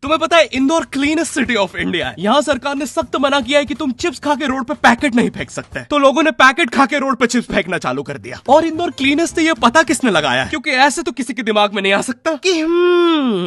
तुम्हें पता है Indore cleanest city of India है। यहाँ सरकार ने सख्त मना किया है कि तुम चिप्स खा के रोड पे पैकेट नहीं फेंक सकते। तो लोगों ने पैकेट खा के रोड पे चिप्स फेंकना चालू कर दिया। और इंदौर क्लीनेस्ट से ये पता किसने लगाया है? क्योंकि ऐसे तो किसी के दिमाग में नहीं आ सकता कि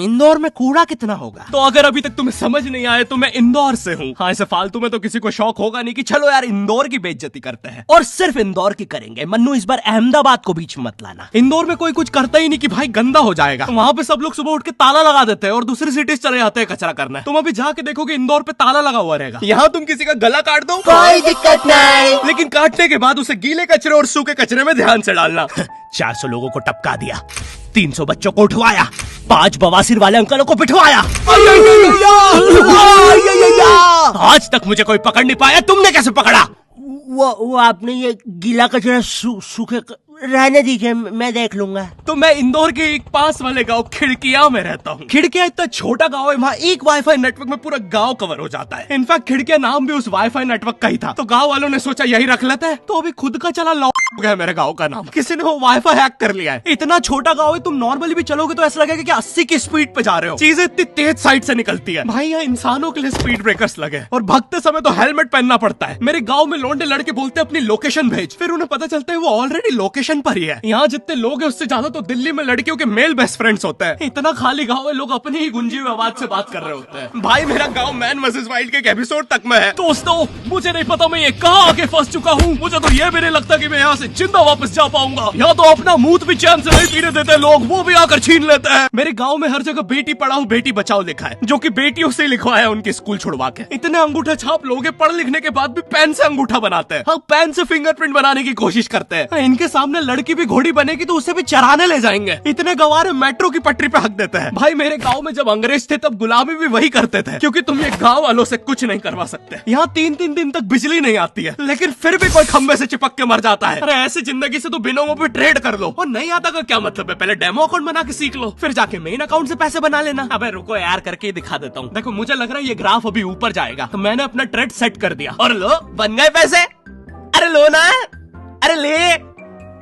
इंदौर में कूड़ा कितना होगा। तो अगर अभी तक तुम्हें समझ नहीं आया तो मैं इंदौर से हूँ। हाँ, ऐसे फालतू में तो किसी को शौक होगा नहीं कि चलो यार इंदौर की बेइज्जती करते हैं, और सिर्फ इंदौर की करेंगे। मन्नू, इस बार अहमदाबाद को बीच में मत लाना। इंदौर में कोई कुछ करता ही नहीं कि भाई गंदा हो जाएगा। तो वहाँ पे सब लोग सुबह उठ के ताला लगा देते हैं और दूसरी सिटीज चले जाते हैं कचरा करना। तुम अभी जाके देखोगे इंदौर पे ताला लगा हुआ रहेगा। यहाँ तुम किसी का गला काट दो कोई दिक्कत नहीं, लेकिन काटने के बाद उसे गीले कचरे और सूखे कचरे में ध्यान से डालना। 400 लोगों को टपका दिया, 300 बच्चों को उठवाया, 5 बवासीर वाले अंकलों को पिटवाया। आज तक मुझे कोई पकड़ नहीं पाया, तुमने कैसे पकड़ा? वो आपने ये गीला कचरा सूखे रहने दीजिए, मैं देख लूंगा। तो मैं इंदौर के एक पास वाले गांव खिड़किया में रहता हूँ। खिड़किया इतना छोटा गांव है, वहाँ एक वाईफाई नेटवर्क में पूरा गांव कवर हो जाता है। इनफैक्ट खिड़किया नाम भी उस वाईफाई नेटवर्क का ही था, तो गांव वालों ने सोचा यही रख लेते हैं। तो अभी खुद का चला लॉ हो गया मेरे गांव का नाम। किसी ने वो वाईफाई हैक कर लिया है। इतना छोटा गांव है, तुम नॉर्मली भी चलोगे तो ऐसा लगेगा कि 80 की स्पीड पे जा रहे हो। चीजें इतनी तेज साइड से निकलती है। भाई यहाँ इंसानों के लिए स्पीड ब्रेकर्स लगे, और भागते समय तो हेलमेट पहनना पड़ता है। मेरे गाँव में लौंडे लड़के बोलते अपनी लोकेशन भेज, फिर उन्हें पता चलता है वो ऑलरेडी लोकेशन पर ही है। यहाँ जितने लोग हैं उससे ज्यादा तो दिल्ली में लड़कियों के मेल बेस्ट फ्रेंड्स होते हैं। इतना खाली गांव है, लोग अपनी ही गुंजी हुई आवाज से बात कर रहे होते हैं। भाई मेरा गांव मैन वर्सेस वाइल्ड के एक एपिसोड तक में है। दोस्तों, मुझे नहीं पता मैं ये कहाँ आके फंस चुका हूँ। मुझे तो ये भी नहीं लगता कि मैं यहाँ से जिंदा वापस जा पाऊंगा। यहाँ तो अपना मूत भी चैन से नहीं पीने देते लोग, वो भी आकर छीन लेते हैं। मेरे गाँव में हर जगह बेटी पढ़ाओ बेटी बचाओ लिखा है, जो की बेटियों से लिखवाया उनके स्कूल छुड़वा के। इतने अंगूठा छाप लोग पढ़ लिखने के बाद भी पेन से अंगूठा बनाते हैं। हाँ, पेन से फिंगरप्रिंट बनाने की कोशिश करते हैं। इनके सामने लड़की भी घोड़ी बनेगी तो उसे भी चराने ले जाएंगे। इतने गवार मेट्रो की पटरी पे हक देते हैं। भाई मेरे गांव में जब अंग्रेज थे तब गुलामी भी वही करते थे, क्योंकि तुम ये गांव वालों से कुछ नहीं करवा सकते। यहाँ 3-3 दिन तक बिजली नहीं आती है, लेकिन फिर भी कोई खंबे से चिपक के मर जाता है। अरे ऐसी जिंदगी से तो बिनोमो पे ट्रेड कर लो। और नहीं आता का क्या मतलब है? पहले डेमो अकाउंट बना के सीख लो, फिर जाके मेन अकाउंट से पैसे बना लेना। अबे रुको यार, करके दिखा देता हूँ। देखो, मुझे लग रहा है ये ग्राफ अभी ऊपर जाएगा, तो मैंने अपना ट्रेड सेट कर दिया और लो बन गए पैसे। अरे लो ना, अरे ले।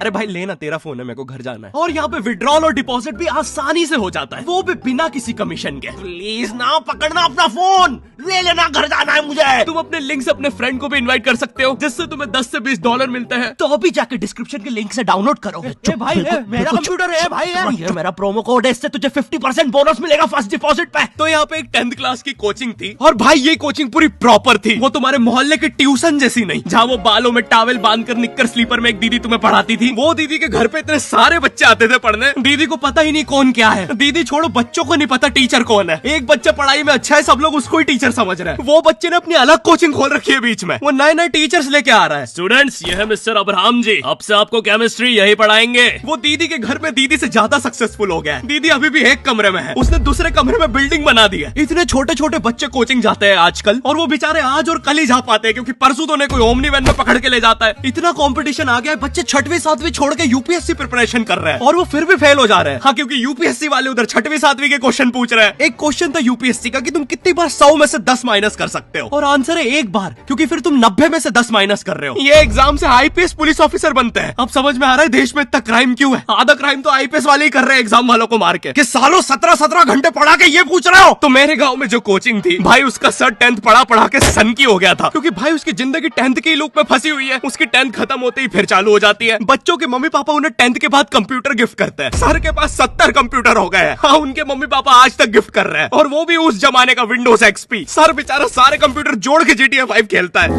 अरे भाई लेना, तेरा फोन है, मेरे को घर जाना है। और यहाँ पे विड्रॉल और डिपॉजिट भी आसानी से हो जाता है, वो भी बिना किसी कमीशन के। प्लीज ना पकड़ना अपना फोन, ले लेना, घर जाना है मुझे। तुम अपने लिंक से अपने फ्रेंड को भी इनवाइट कर सकते हो, जिससे तुम्हें 10 से 20 डॉलर मिलते हैं। तो अभी जाके डिस्क्रिप्शन के लिंक से डाउनलोड करो। भाई मेरा कंप्यूटर है भाई, ये मेरा प्रोमो कोड है, इससे तुझे 50% बोनस मिलेगा फर्स्ट डिपॉजिट पे। तो यहाँ पे एक 10th क्लास की कोचिंग थी, और भाई ये कोचिंग पूरी प्रॉपर थी। वो तुम्हारे मोहल्ले के ट्यूशन जैसी नहीं, जहाँ वो बालों में टावल बांधकर निक्कर स्लीपर में एक दीदी तुम्हें पढ़ाती थी। वो दीदी के घर पे इतने सारे बच्चे आते थे पढ़ने, दीदी को पता ही नहीं कौन क्या है। दीदी छोड़ो, बच्चों को नहीं पता टीचर कौन है। एक बच्चा पढ़ाई में अच्छा है, सब लोग उसको ही टीचर समझ रहे हैं। वो बच्चे ने अपनी अलग कोचिंग खोल रखी है बीच में, वो नए नए टीचर्स लेके आ रहा है। स्टूडेंट्स, ये है मिस्टर अब्राहम जी, अब से आपको केमिस्ट्री यही पढ़ाएंगे। वो दीदी के घर में दीदी से ज्यादा सक्सेसफुल हो गया है। दीदी अभी भी एक कमरे में है, उसने दूसरे कमरे में बिल्डिंग बना दी है। इतने छोटे छोटे बच्चे कोचिंग जाते हैं आजकल, और वो बेचारे आज और कल ही जा पाते हैं, क्योंकि परसों तो उन्हें कोई ओमनी वैन में पकड़ के ले जाता है। इतना कंपटीशन आ गया है, बच्चे 6वीं 7वीं छोड़ के यूपीएससी प्रिपरेशन कर रहे हैं, और वो फिर भी फेल हो जा रहे हैं। हाँ, क्योंकि यूपीएससी वाले उधर 6वीं 7वीं के क्वेश्चन पूछ रहे हैं। एक क्वेश्चन था यूपीएससी का कि तुम कितनी बार 100 में से 10 माइनस कर सकते हो, और आंसर है 1 बार, क्योंकि फिर तुम 90 में से 10 माइनस कर रहे हो। ये एग्जाम से आईपीएस पुलिस ऑफिसर बनते हैं। अब समझ में आ रहा है देश में इतना क्राइम क्यों है। आधा क्राइम तो आईपीएस वाले ही कर रहे हैं एग्जाम वालों को मार के, कि सालों 17-17 घंटे पढ़ा के ये पूछ रहे हो। तो मेरे गाँव में जो कोचिंग थी, भाई उसका सर 10th पढ़ा के सन की हो गया था, क्योंकि भाई उसकी जिंदगी 10th के लूप में फंसी हुई है। उसकी 10th खत्म होते ही फिर चालू हो जाती है। बच्चों के मम्मी पापा उन्हें 10th के बाद कंप्यूटर गिफ्ट करते हैं। सर के पास 70 कंप्यूटर हो गए हैं। हाँ, उनके मम्मी पापा आज तक गिफ्ट कर रहे हैं, और वो भी उस जमाने का विंडोज XP। सर बेचारा सारे कंप्यूटर जोड़ के GTA 5 खेलता है।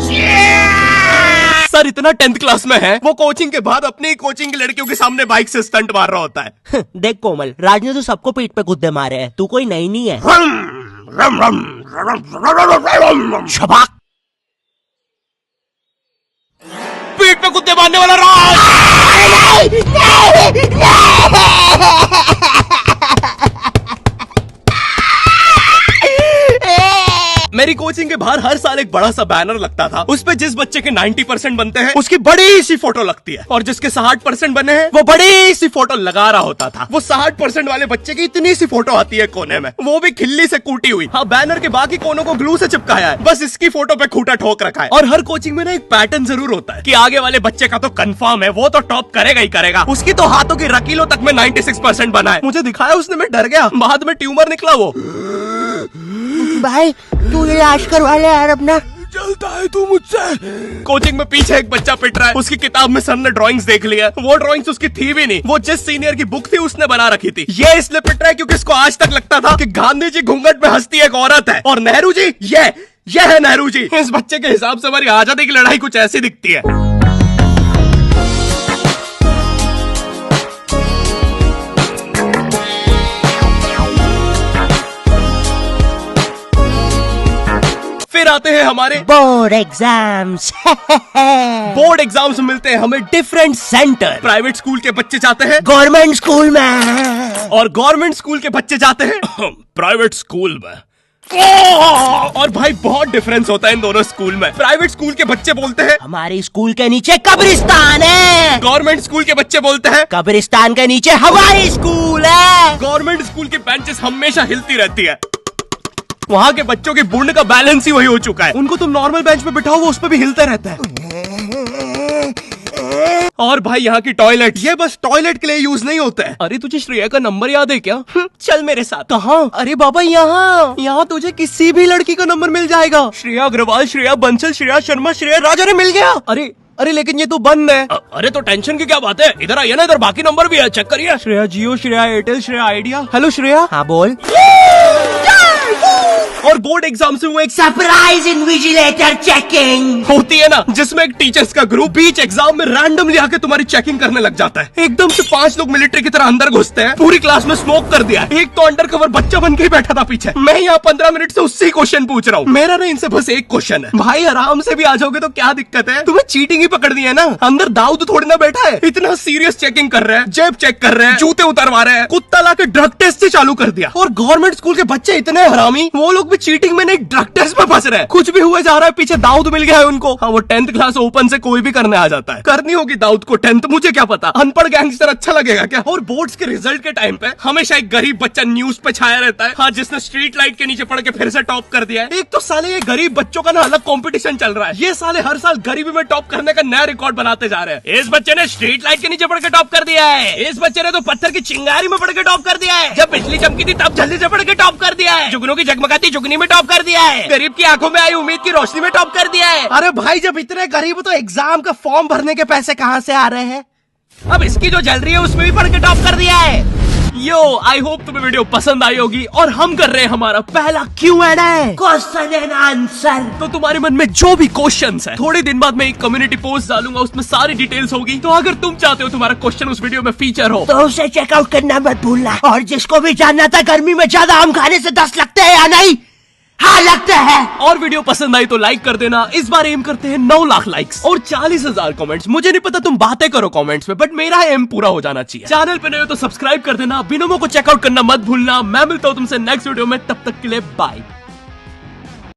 सर इतना 10th क्लास में है, वो कोचिंग के बाद अपनी ही कोचिंग की लड़कियों के सामने बाइक से स्टंट मार रहा होता है। देख कोमल, राज ने तो सबको पीठ पे गुद्दे मारे हैं, तू कोई नई नहीं है। शबाक, पीठ पे कुत्ते मारने वाला राज। मेरी कोचिंग के बाहर हर साल एक बड़ा सा बैनर लगता था, उस पे जिस बच्चे के 90% बनते हैं उसकी बड़ी सी फोटो लगती है, और जिसके 60% बने हैं वो बड़ी सी फोटो लगा रहा होता था। वो 60% वाले बच्चे की इतनी सी फोटो आती है कोने में, वो भी खिल्ली से कूटी हुई। हाँ, बैनर के बाकी कोनों को ग्लू से चिपकाया है, बस इसकी फोटो पे खूंटा ठोक रखा है। और हर कोचिंग में ना एक पैटर्न जरूर होता है कि आगे वाले बच्चे का तो कंफर्म है, वो तो टॉप करेगा ही करेगा। उसकी तो हाथों की रकीलों तक में 96% बना है। मुझे दिखाया उसने, मैं डर गया, बाद में ट्यूमर निकला वो। भाई तू इलाज करवा ले यार अपना। चलता है तू मुझसे। कोचिंग में पीछे एक बच्चा पिट रहा है, उसकी किताब में सर ने ड्राइंग्स देख लिया। वो ड्राइंग्स उसकी थी भी नहीं, वो जिस सीनियर की बुक थी उसने बना रखी थी। ये इसलिए पिट रहा है क्योंकि इसको आज तक लगता था कि गांधी जी घूंघट में हंसती एक औरत है और नेहरू जी ये है नेहरू जी। इस बच्चे के हिसाब से हमारी आजादी की लड़ाई कुछ ऐसी दिखती है। फिर आते हैं हमारे बोर्ड एग्जाम्स। बोर्ड एग्जाम्स मिलते हैं हमें डिफरेंट सेंटर। प्राइवेट स्कूल के बच्चे जाते हैं गवर्नमेंट स्कूल में और गवर्नमेंट स्कूल के बच्चे जाते हैं प्राइवेट स्कूल में। और भाई बहुत डिफरेंस होता है इन दोनों स्कूल में। प्राइवेट स्कूल के बच्चे बोलते हैं हमारी स्कूल के नीचे कब्रिस्तान है। गवर्नमेंट स्कूल के बच्चे बोलते हैं कब्रिस्तान के नीचे हमारी स्कूल है। गवर्नमेंट स्कूल की बेंचेस हमेशा हिलती रहती है। वहाँ के बच्चों की बुंड का बैलेंस ही वही हो चुका है। उनको तुम नॉर्मल बेंच पे बिठाओ वो उस पे भी हिलता रहता है। और भाई यहाँ की टॉयलेट ये बस टॉयलेट के लिए यूज नहीं होता है। अरे तुझे श्रेया का नंबर याद है क्या? चल मेरे साथ। कहाँ? अरे बाबा यहाँ तुझे किसी भी लड़की का नंबर मिल जाएगा। श्रेया अग्रवाल, श्रेया बंसल, श्रेया शर्मा, श्रेया राजा ने मिल गया। अरे लेकिन ये तो बंद है। अरे तो टेंशन की क्या बात है, इधर आइए ना, इधर बाकी नंबर भी है, चेक करिए। Shreya Jio, Shreya Airtel, Shreya Idea. Hello Shreya. हाँ बोल। और बोर्ड एग्जाम से वो एक सरप्राइज इन्विजिलेटर चेकिंग होती है ना, जिसमें एक टीचर्स का ग्रुप बीच एग्जाम में रैंडमली आके तुम्हारी चेकिंग करने लग जाता है। एकदम से 5 लोग मिलिट्री की तरह अंदर घुसते हैं, पूरी क्लास में स्मोक कर दिया। एक तो अंडर कवर बच्चा बन के ही बैठा था पीछे। मैं यहाँ 15 मिनट से उससे क्वेश्चन पूछ रहा हूँ। मेरा ना इनसे बस एक क्वेश्चन है, भाई आराम से भी आ जाओगे तो क्या दिक्कत है? तुम्हें चीटिंग ही पकड़नी है ना, अंदर दाऊद थोड़ी ना बैठा है। इतना सीरियस चेकिंग कर रहे हैं, जेब चेक कर रहे हैं, जूते उतरवा रहे हैं, कुत्ता लाके ड्रग टेस्ट से चालू कर दिया। और गवर्नमेंट स्कूल के बच्चे इतने हरामी, वो लोग भी चीटिंग में नहीं ड्रग टेस्ट में फंस रहे हैं। कुछ भी हुआ जा रहा है, पीछे दाऊद मिल गया है उनको। हाँ वो 10th क्लास ओपन से कोई भी करने आ जाता है। करनी होगी दाऊद को 10th, मुझे क्या पता, अनपढ़ गैंगस्टर अच्छा लगेगा क्या? और बोर्ड्स के रिजल्ट के टाइम पे हमेशा एक गरीब बच्चा न्यूज पे छाया रहता है, हाँ जिसने स्ट्रीट लाइट के नीचे पड़ के फिर से टॉप कर दिया है। एक तो साले ये गरीब बच्चों का ना अलग कंपटीशन चल रहा है। ये साले हर साल गरीबी में टॉप करने का नया रिकॉर्ड बनाते जा रहे हैं। इस बच्चे ने स्ट्रीट लाइट के नीचे पड़ के टॉप कर दिया है, इस बच्चे ने तो पत्थर की चिंगारी में पड़ के टॉप कर दिया है, जब बिजली चमकी थी तब जल्दी से पड़ के टॉप कर दिया है, जुगनू की जगमगाती जुगनी में टॉप कर दिया है, गरीब की आंखों में आई उम्मीद की रोशनी में टॉप कर दिया है। अरे भाई जब इतने गरीब हो तो एग्जाम का फॉर्म भरने के पैसे कहाँ से आ रहे हैं? अब इसकी जो जल रही है उसमें भी पढ़ के टॉप कर दिया है। यो आई होप तुम्हें वीडियो पसंद आई होगी और हम कर रहे हैं हमारा पहला Q&A, क्वेश्चन एंड आंसर। तो तुम्हारे मन में जो भी क्वेश्चंस है, थोड़े दिन बाद मैं एक कम्युनिटी पोस्ट डालूंगा, उसमें सारी डिटेल्स होगी। तो अगर तुम चाहते हो तुम्हारा क्वेश्चन उस वीडियो में फीचर हो तो उसे चेकआउट करना मत भूलना। और जिसको भी जानना था गर्मी में ज्यादा आम खाने से दस्त लगते हैं या नहीं, हाँ लगता है। और वीडियो पसंद आई तो लाइक कर देना। इस बार एम करते हैं 9 लाख लाइक्स और 40,000 कमेंट्स। मुझे नहीं पता तुम बातें करो कमेंट्स में, बट मेरा एम पूरा हो जाना चाहिए। चैनल पे नए हो तो सब्सक्राइब कर देना, बिनोमो को चेकआउट करना मत भूलना। मैं मिलता हूँ तुमसे नेक्स्ट वीडियो में, तब तक के लिए बाय।